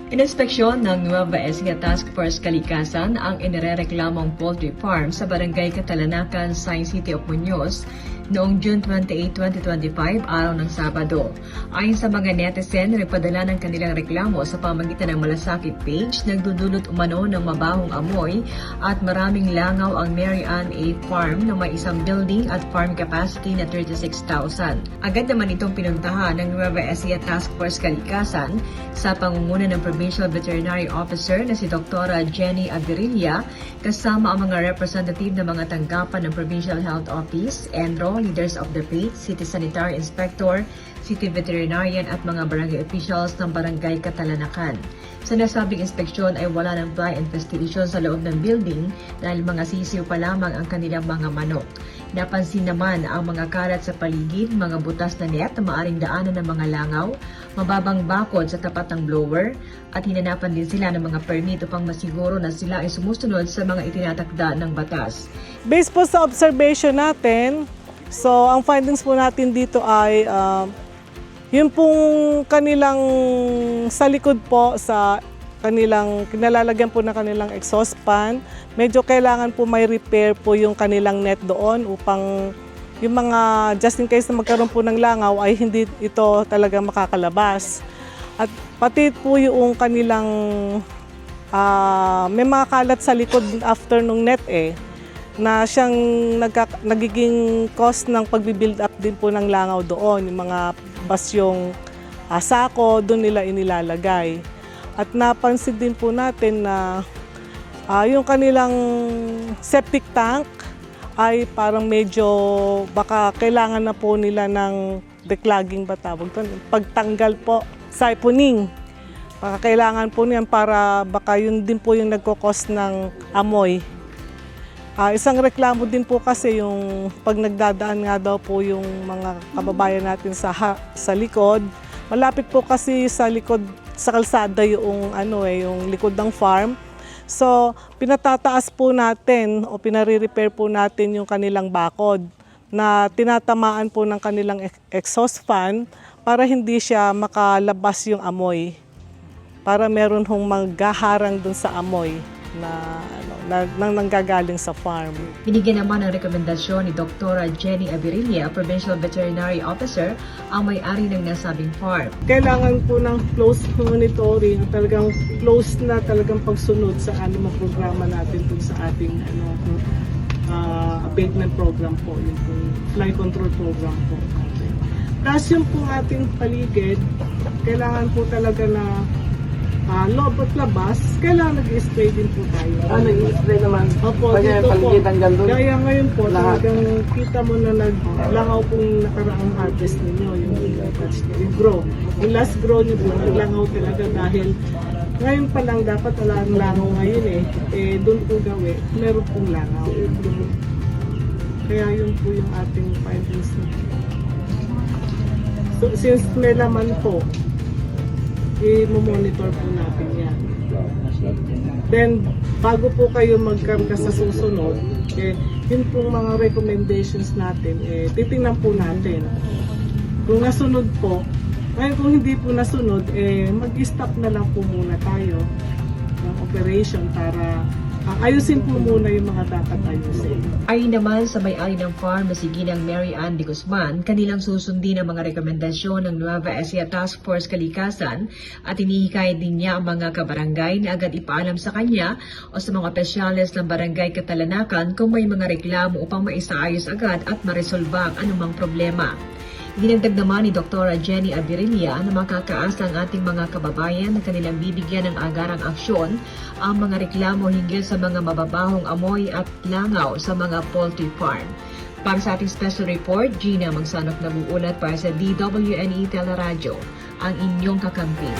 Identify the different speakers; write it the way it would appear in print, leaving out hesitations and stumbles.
Speaker 1: Ininspeksyon ng Nueva Ecija Task Force Kalikasan ang inirereklamong poultry farm sa Barangay Katalanakan, Sain City of Muñoz noong June 28, 2025, araw ng Sabado. Ayon sa mga netizen, nagpadala ng kanilang reklamo sa pamagitan ng malasakit page, nagdudulot umano ng mabahong amoy at maraming langaw ang Mary Ann A. Farm na may isang building at farm capacity na 36,000. Agad naman itong pinuntahan ng Nueva Ecija Task Force Kalikasan sa pangunguna ng Provincial Veterinary Officer na si Dr. Jenny Aguirilla kasama ang mga representative ng mga tanggapan ng Provincial Health Office, ENRO, leaders of the PATE, City Sanitary Inspector, City Veterinarian at mga barangay officials ng Barangay Katalanakan. Sa nasabing inspeksyon ay wala ng fly infestation sa loob ng building dahil mga sisiw pa lamang ang kanilang mga manok. Napansin naman ang mga kalat sa paligid, mga butas na net na maaring daanan ng mga langaw, mababang bakod sa tapat ng blower, at hinanapan din sila ng mga permit upang masiguro na sila ay sumusunod sa mga itinatakda ng batas.
Speaker 2: Based po sa observation natin, so ang findings po natin dito ay yun pong kanilang sa likod po sa kanilang kinalalagyan po ng kanilang exhaust fan, medyo kailangan po may repair po yung kanilang net doon upang yung mga just in case na magkaroon po ng langaw ay hindi ito talaga makakalabas. At pati po yung kanilang may mga kalat sa likod after nung net na siyang nagiging cause ng pagbibuild up din po ng langaw doon, yung mga basyong sako, doon nila inilalagay. At napansin din po natin na yung kanilang septic tank ay parang medyo baka kailangan na po nila ng declogging ba tawag doon, pagtanggal po, siphoning. Baka kailangan po niyan para baka yun din po yung nagkukos ng amoy. Isang reklamo din po kasi yung pag nagdadaan nga daw po yung mga kababayan natin sa likod. Malapit po kasi sa likod sa kalsada yung yung likod ng farm. So, pinatataas po natin o pinare-repair po natin yung kanilang bakod na tinatamaan po ng kanilang exhaust fan para hindi siya makalabas yung amoy. Para meron hong maghaharang dun sa amoy na nanggagaling sa farm.
Speaker 1: Binigyan naman ng rekomendasyon ni Dr. Jenny Aguirilla, Provincial Veterinary Officer, ang may-ari ng nasabing farm.
Speaker 2: Kailangan po ng close monitoring, talagang close na talagang pagsunod sa mga programa natin dun sa ating abatement program po, yung fly control program po. Tapos yung po ating paligid, kailangan po talaga na loob at labas, kailangan nag-spray din po tayo.
Speaker 3: Nag-spray naman?
Speaker 2: Opo, dito po. Kaya ngayon po, talagang kita mo na naglangaw pong nakaraang harvest ninyo, yung grow. Yung last grow nyo po, naglangaw talaga dahil ngayon pa lang dapat wala ang langaw ngayon doon po gawin, meron pong langaw. Kaya yun po yung ating findings. So, since may laman po, i-monitor po natin yan. Then, bago po kayo magkarga sa susunod, yun pong mga recommendations natin, titingnan po natin. Kung nasunod po, ngayon kung hindi po nasunod, mag-stop na lang po muna tayo ng operation para ayusin po muna yung mga dapat ayusin.
Speaker 1: Ayon naman sa may-ari ng farm na si Ginang Mary Ann de Guzman, kanilang susundin ang mga rekomendasyon ng Nueva Ecija Task Force Kalikasan at inihikayat din niya ang mga kabarangay na agad ipaalam sa kanya o sa mga opisyalis ng Barangay Katalanakan kung may mga reklamo upang maisaayos agad at maresolba ang anumang problema. Dinagdag naman ni Dr. Jenny Aguirilla na makakaasa ang ating mga kababayan na kanilang bibigyan ng agarang aksyon ang mga reklamo hinggil sa mga mababahong amoy at langaw sa mga poultry farm. Para sa ating special report, Gina Magsanok nag-uulat para sa DWNE Teleradyo, ang inyong kakampi.